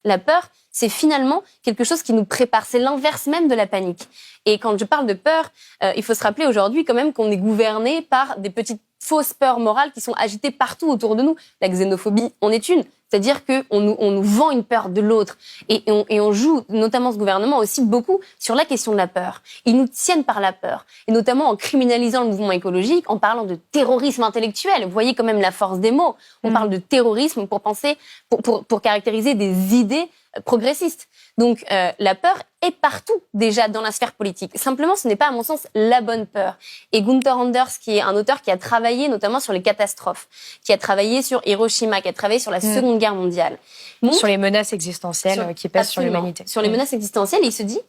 La peur, c'est finalement quelque chose qui nous prépare. C'est l'inverse même de la panique. Et quand je parle de peur, il faut se rappeler aujourd'hui quand même qu'on est gouverné par des petites fausses peurs morales qui sont agitées partout autour de nous. La xénophobie en est une. C'est-à-dire qu'on nous vend une peur de l'autre. Et on joue, notamment ce gouvernement, aussi beaucoup sur la question de la peur. Ils nous tiennent par la peur. Et notamment en criminalisant le mouvement écologique, en parlant de terrorisme intellectuel. Vous voyez quand même la force des mots. On parle de terrorisme pour caractériser des idées progressistes. Donc la peur est partout déjà dans la sphère politique. Simplement, ce n'est pas à mon sens la bonne peur. Et Gunther Anders, qui est un auteur qui a travaillé notamment sur les catastrophes, qui a travaillé sur Hiroshima, qui a travaillé sur la Seconde Guerre mondiale. Sur les menaces existentielles qui pèsent sur l'humanité. Sur les menaces existentielles, il se dit,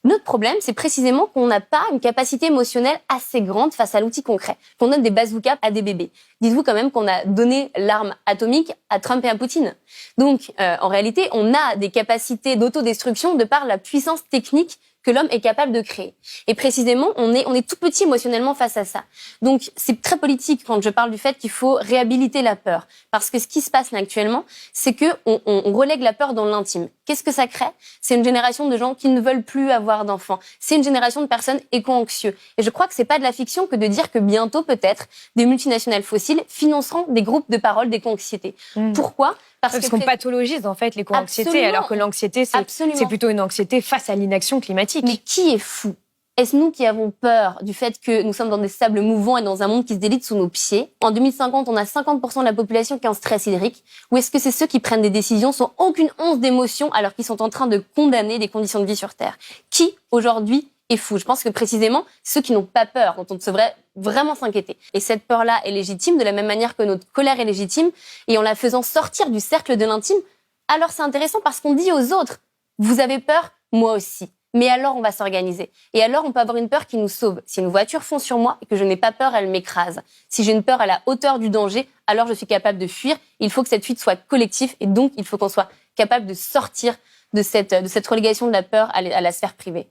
notre problème, c'est précisément qu'on n'a pas une capacité émotionnelle assez grande face à l'outil concret, qu'on donne des bazookas à des bébés. Dites-vous quand même qu'on a donné l'arme atomique à Trump et à Poutine. Donc, en réalité, on a des capacités d'autodestruction de par la puissance technique que l'homme est capable de créer. Et précisément, on est tout petit émotionnellement face à ça. Donc, c'est très politique quand je parle du fait qu'il faut réhabiliter la peur. Parce que ce qui se passe là actuellement, c'est que on relègue la peur dans l'intime. Qu'est-ce que ça crée ? C'est une génération de gens qui ne veulent plus avoir d'enfants. C'est une génération de personnes éco-anxieux. Et je crois que c'est pas de la fiction que de dire que bientôt, peut-être, des multinationales fossiles financeront des groupes de parole d'éco-anxiété. Pourquoi ? Parce qu'on pathologise en fait l'éco-anxiété, alors que l'anxiété, c'est plutôt une anxiété face à l'inaction climatique. Mais qui est fou ? Est-ce nous qui avons peur du fait que nous sommes dans des sables mouvants et dans un monde qui se délite sous nos pieds ? En 2050, on a 50% de la population qui est en stress hydrique. Ou est-ce que c'est ceux qui prennent des décisions sans aucune once d'émotion alors qu'ils sont en train de condamner des conditions de vie sur Terre ? Qui, aujourd'hui, est fou ? Je pense que précisément, ceux qui n'ont pas peur, dont on devrait vraiment s'inquiéter. Et cette peur-là est légitime de la même manière que notre colère est légitime. Et en la faisant sortir du cercle de l'intime, alors c'est intéressant parce qu'on dit aux autres, vous avez peur, moi aussi. Mais alors, on va s'organiser. Et alors, on peut avoir une peur qui nous sauve. Si une voiture fonce sur moi et que je n'ai pas peur, elle m'écrase. Si j'ai une peur à la hauteur du danger, alors je suis capable de fuir. Il faut que cette fuite soit collective et donc il faut qu'on soit capable de sortir de cette relégation de la peur à la sphère privée.